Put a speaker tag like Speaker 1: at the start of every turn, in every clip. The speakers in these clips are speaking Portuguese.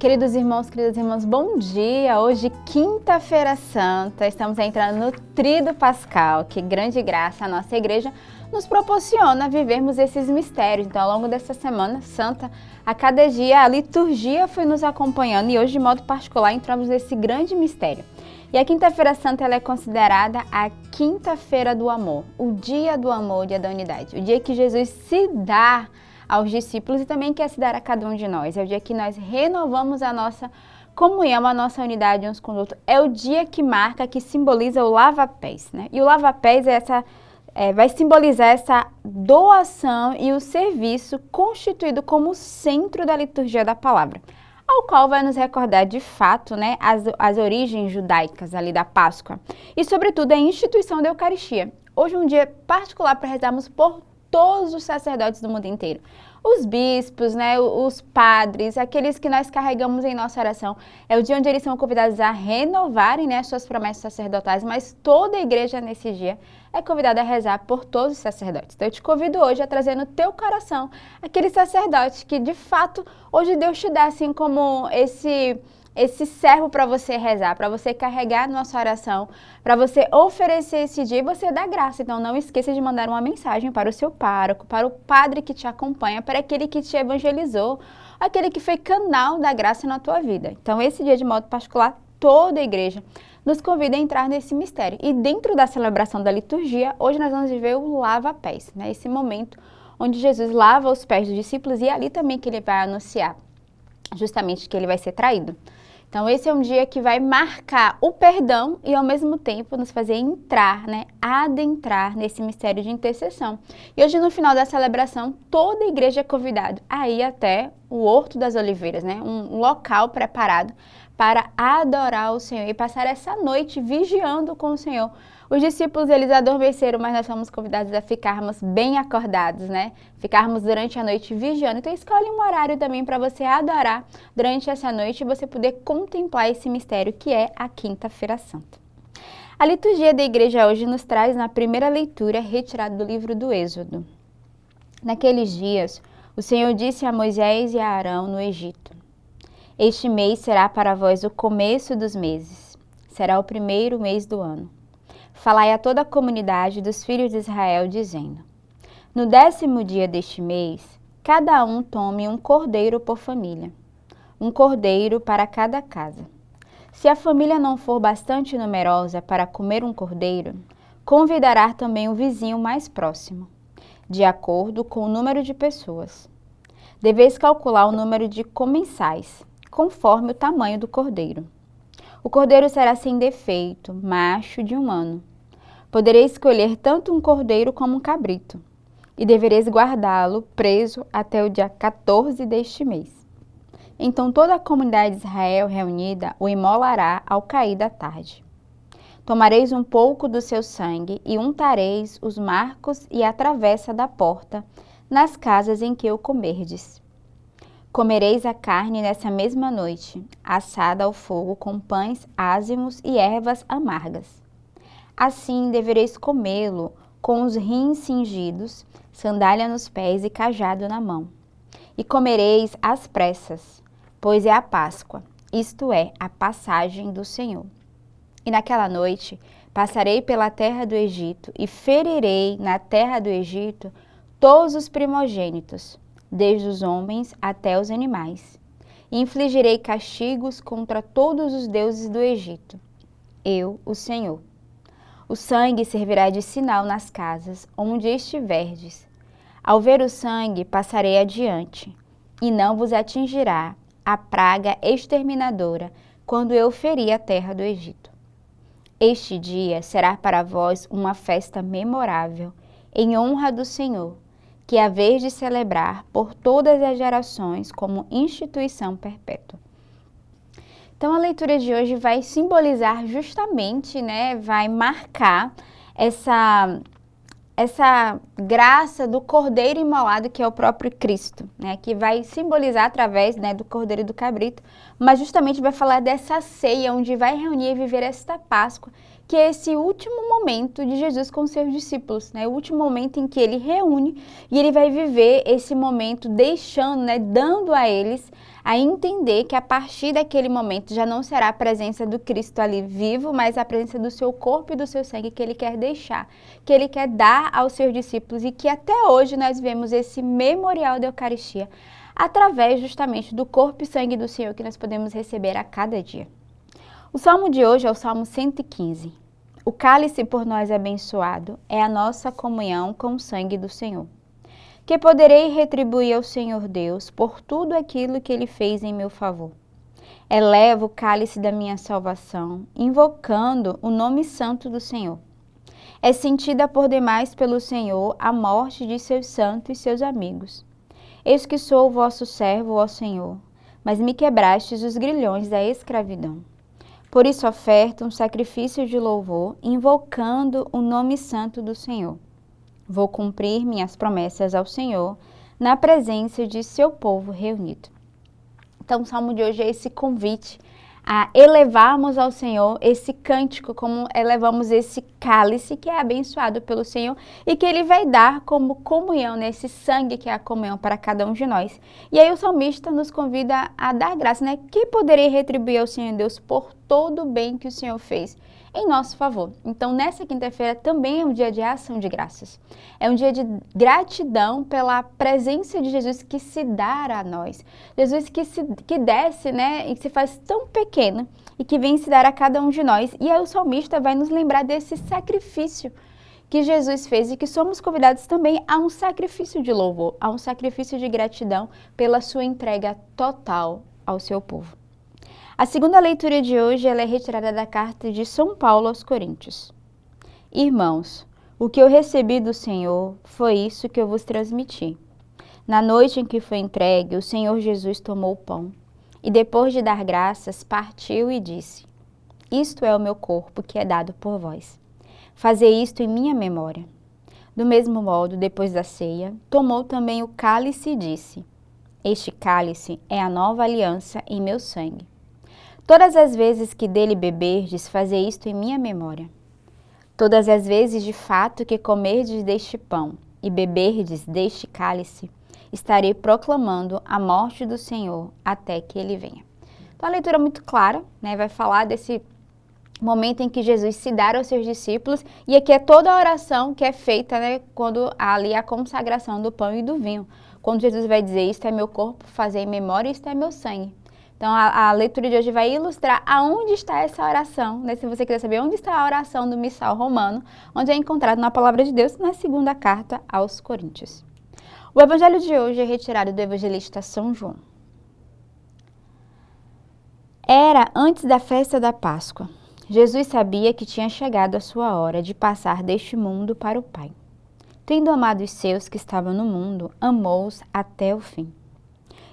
Speaker 1: Queridos irmãos, queridas irmãs, bom dia! Hoje, quinta-feira santa, estamos entrando no Tríduo Pascal, que grande graça a nossa igreja nos proporciona vivermos esses mistérios. Então, ao longo dessa semana santa, a cada dia a liturgia foi nos acompanhando e hoje, de modo particular, entramos nesse grande mistério. E a quinta-feira santa ela é considerada a quinta-feira do amor, o dia do amor, o dia da unidade, o dia que Jesus se dá aos discípulos e também quer se dar a cada um de nós. É o dia que nós renovamos a nossa comunhão, a nossa unidade uns com os outros. É o dia que marca, que simboliza o lava-pés, né? E o lava-pés vai simbolizar essa doação e o serviço constituído como centro da liturgia da palavra, ao qual vai nos recordar de fato, né, as origens judaicas ali da Páscoa e, sobretudo, a instituição da Eucaristia. Hoje é um dia particular para rezarmos por todos os sacerdotes do mundo inteiro. Os bispos, né, os padres, aqueles que nós carregamos em nossa oração. É o dia onde eles são convidados a renovarem, né, suas promessas sacerdotais, mas toda a igreja nesse dia é convidada a rezar por todos os sacerdotes. Então eu te convido hoje a trazer no teu coração aquele sacerdote que de fato hoje Deus te dá assim como esse servo para você rezar, para você carregar nossa oração, para você oferecer esse dia e você dar graça. Então não esqueça de mandar uma mensagem para o seu pároco, para o padre que te acompanha, para aquele que te evangelizou, aquele que foi canal da graça na tua vida. Então esse dia de modo particular, toda a igreja nos convida a entrar nesse mistério. E dentro da celebração da liturgia, hoje nós vamos viver o lava-pés, né? Esse momento onde Jesus lava os pés dos discípulos e é ali também que ele vai anunciar justamente que ele vai ser traído. Então esse é um dia que vai marcar o perdão e ao mesmo tempo nos fazer entrar, né, adentrar nesse mistério de intercessão. E hoje no final da celebração, toda a igreja é convidada a ir até o Horto das Oliveiras, né, um local preparado para adorar o Senhor e passar essa noite vigiando com o Senhor. Os discípulos, eles adormeceram, mas nós somos convidados a ficarmos bem acordados, né? Ficarmos durante a noite vigiando. Então, escolhe um horário também para você adorar durante essa noite e você poder contemplar esse mistério que é a Quinta-feira Santa. A liturgia da igreja hoje nos traz na primeira leitura retirada do livro do Êxodo. Naqueles dias, o Senhor disse a Moisés e a Arão no Egito: Este mês será para vós o começo dos meses. Será o primeiro mês do ano. Falai a toda a comunidade dos filhos de Israel, dizendo: No 10º dia deste mês, cada um tome um cordeiro por família, um cordeiro para cada casa. Se a família não for bastante numerosa para comer um cordeiro, convidará também o vizinho mais próximo, de acordo com o número de pessoas. Deveis calcular o número de comensais, conforme o tamanho do cordeiro. O cordeiro será sem defeito, macho de 1 ano. Podereis escolher tanto um cordeiro como um cabrito, e devereis guardá-lo preso até o dia 14 deste mês. Então toda a comunidade de Israel reunida o imolará ao cair da tarde. Tomareis um pouco do seu sangue e untareis os marcos e a travessa da porta nas casas em que o comerdes. Comereis a carne nessa mesma noite, assada ao fogo com pães ázimos e ervas amargas. Assim devereis comê-lo com os rins cingidos, sandália nos pés e cajado na mão. E comereis às pressas, pois é a Páscoa, isto é, a passagem do Senhor. E naquela noite passarei pela terra do Egito e ferirei na terra do Egito todos os primogênitos, desde os homens até os animais. E infligirei castigos contra todos os deuses do Egito. Eu, o Senhor. O sangue servirá de sinal nas casas onde estiverdes. Ao ver o sangue, passarei adiante, e não vos atingirá a praga exterminadora quando eu ferir a terra do Egito. Este dia será para vós uma festa memorável, em honra do Senhor, que haveis de celebrar por todas as gerações como instituição perpétua. Então a leitura de hoje vai simbolizar justamente, né, vai marcar essa graça do cordeiro imolado que é o próprio Cristo, né, que vai simbolizar através, né, do cordeiro e do cabrito, mas justamente vai falar dessa ceia onde vai reunir e viver esta Páscoa que é esse último momento de Jesus com seus discípulos, né? O último momento em que ele reúne e ele vai viver esse momento deixando, né, dando a eles a entender que a partir daquele momento já não será a presença do Cristo ali vivo, mas a presença do seu corpo e do seu sangue que ele quer deixar, que ele quer dar aos seus discípulos e que até hoje nós vemos esse memorial da Eucaristia através justamente do corpo e sangue do Senhor que nós podemos receber a cada dia. O salmo de hoje é o Salmo 115. O cálice por nós abençoado é a nossa comunhão com o sangue do Senhor. Que poderei retribuir ao Senhor Deus por tudo aquilo que Ele fez em meu favor. Elevo o cálice da minha salvação, invocando o nome santo do Senhor. É sentida por demais pelo Senhor a morte de seus santos e seus amigos. Eis que sou o vosso servo, ó Senhor, mas me quebrastes os grilhões da escravidão. Por isso oferto um sacrifício de louvor, invocando o nome santo do Senhor. Vou cumprir minhas promessas ao Senhor, na presença de seu povo reunido. Então, o salmo de hoje é esse convite a elevarmos ao Senhor esse cântico, como elevamos esse cálice que é abençoado pelo Senhor e que Ele vai dar como comunhão, nesse sangue que é a comunhão para cada um de nós. E aí o salmista nos convida a dar graça, né? Que poderei retribuir ao Senhor Deus por todo o bem que o Senhor fez em nosso favor. Então, nessa quinta-feira também é um dia de ação de graças. É um dia de gratidão pela presença de Jesus que se dá a nós. Jesus que desce, né, e que se faz tão pequeno e que vem se dar a cada um de nós. E aí o salmista vai nos lembrar desse sacrifício que Jesus fez e que somos convidados também a um sacrifício de louvor, a um sacrifício de gratidão pela sua entrega total ao seu povo. A segunda leitura de hoje ela é retirada da carta de São Paulo aos Coríntios. Irmãos, o que eu recebi do Senhor foi isso que eu vos transmiti. Na noite em que foi entregue, o Senhor Jesus tomou o pão e depois de dar graças, partiu e disse: Isto é o meu corpo que é dado por vós. Fazei isto em minha memória. Do mesmo modo, depois da ceia, tomou também o cálice e disse: Este cálice é a nova aliança em meu sangue. Todas as vezes que dele beberdes, fazei isto em minha memória. Todas as vezes de fato que comerdes deste pão e beberdes deste cálice, estarei proclamando a morte do Senhor até que ele venha. Então a leitura é muito clara, né? Vai falar desse momento em que Jesus se dá aos seus discípulos e aqui é toda a oração que é feita, né, quando há ali a consagração do pão e do vinho. Quando Jesus vai dizer, isto é meu corpo, fazei em memória, isto é meu sangue. Então, a leitura de hoje vai ilustrar aonde está essa oração, né? Se você quiser saber onde está a oração do missal romano, onde é encontrado na Palavra de Deus, na segunda carta aos Coríntios. O evangelho de hoje é retirado do evangelista São João. Era antes da festa da Páscoa. Jesus sabia que tinha chegado a sua hora de passar deste mundo para o Pai. Tendo amado os seus que estavam no mundo, amou-os até o fim.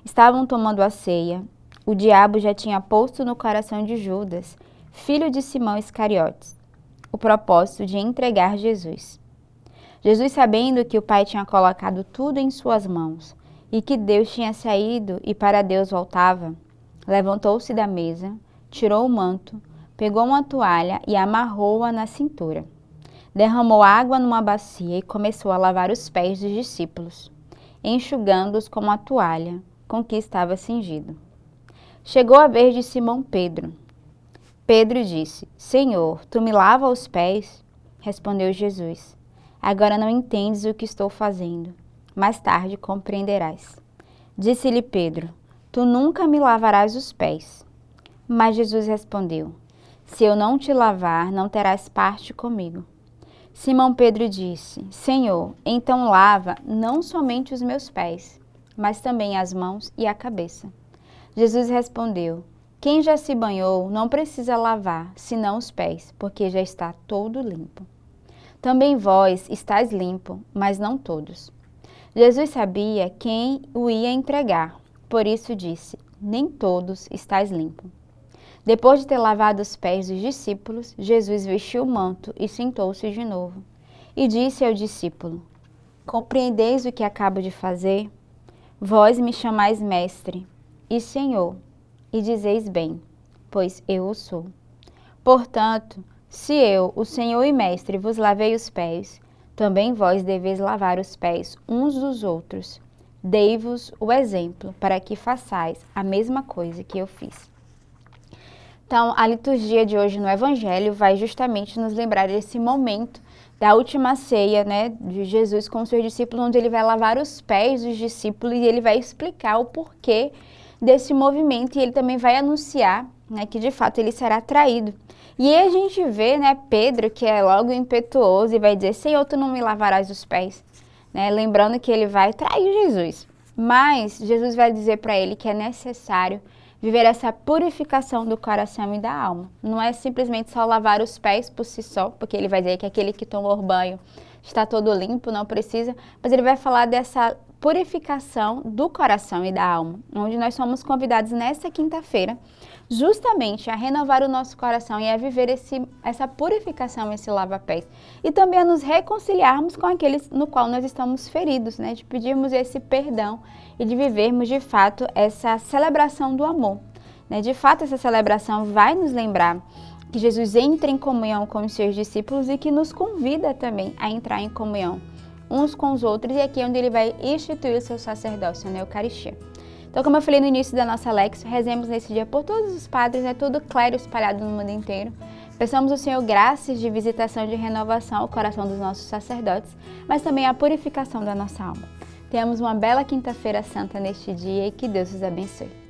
Speaker 1: Estavam tomando a ceia. O diabo já tinha posto no coração de Judas, filho de Simão Iscariotes, o propósito de entregar Jesus. Jesus, sabendo que o Pai tinha colocado tudo em suas mãos e que Deus tinha saído e para Deus voltava, levantou-se da mesa, tirou o manto, pegou uma toalha e amarrou-a na cintura. Derramou água numa bacia e começou a lavar os pés dos discípulos, enxugando-os com a toalha com que estava cingido. Chegou a vez de Simão Pedro. Pedro disse: Senhor, tu me lavas os pés? Respondeu Jesus: Agora não entendes o que estou fazendo. Mais tarde compreenderás. Disse-lhe Pedro: Tu nunca me lavarás os pés. Mas Jesus respondeu: Se eu não te lavar, não terás parte comigo. Simão Pedro disse: Senhor, então lava não somente os meus pés, mas também as mãos e a cabeça. Jesus respondeu: Quem já se banhou não precisa lavar, senão os pés, porque já está todo limpo. Também vós estáis limpo, mas não todos. Jesus sabia quem o ia entregar, por isso disse: Nem todos estáis limpo. Depois de ter lavado os pés dos discípulos, Jesus vestiu o manto e sentou-se de novo. E disse ao discípulo: Compreendeis o que acabo de fazer? Vós me chamais mestre e Senhor, e dizeis bem, pois eu o sou. Portanto, Se eu, o Senhor e Mestre, vos lavei os pés, também vós deveis lavar os pés uns dos outros. Dei-vos o exemplo, para que façais a mesma coisa que eu fiz. Então, a liturgia de hoje no Evangelho vai justamente nos lembrar desse momento da última ceia, né, de Jesus com os seus discípulos, onde ele vai lavar os pés dos discípulos e ele vai explicar o porquê desse movimento e ele também vai anunciar, né, que de fato ele será traído. E aí a gente vê, né, Pedro, que é logo impetuoso e vai dizer: Senhor, tu não me lavarás os pés, né, lembrando que ele vai trair Jesus. Mas Jesus vai dizer para ele que é necessário viver essa purificação do coração e da alma. Não é simplesmente só lavar os pés por si só, porque ele vai dizer que aquele que tomou banho está todo limpo, não precisa, mas ele vai falar dessa purificação do coração e da alma, onde nós somos convidados nessa quinta-feira justamente a renovar o nosso coração e a viver essa purificação, esse lava-pés. E também a nos reconciliarmos com aqueles no qual nós estamos feridos, né? De pedirmos esse perdão e de vivermos de fato essa celebração do amor. Né? De fato, essa celebração vai nos lembrar que Jesus entra em comunhão com os seus discípulos e que nos convida também a entrar em comunhão uns com os outros, e aqui é onde ele vai instituir o seu sacerdócio na Eucaristia. Então, como eu falei no início da nossa Lexio, rezemos nesse dia por todos os padres, né, todo o clero espalhado no mundo inteiro. Peçamos ao Senhor graças de visitação e de renovação ao coração dos nossos sacerdotes, mas também a purificação da nossa alma. Tenhamos uma bela quinta-feira santa neste dia e que Deus os abençoe.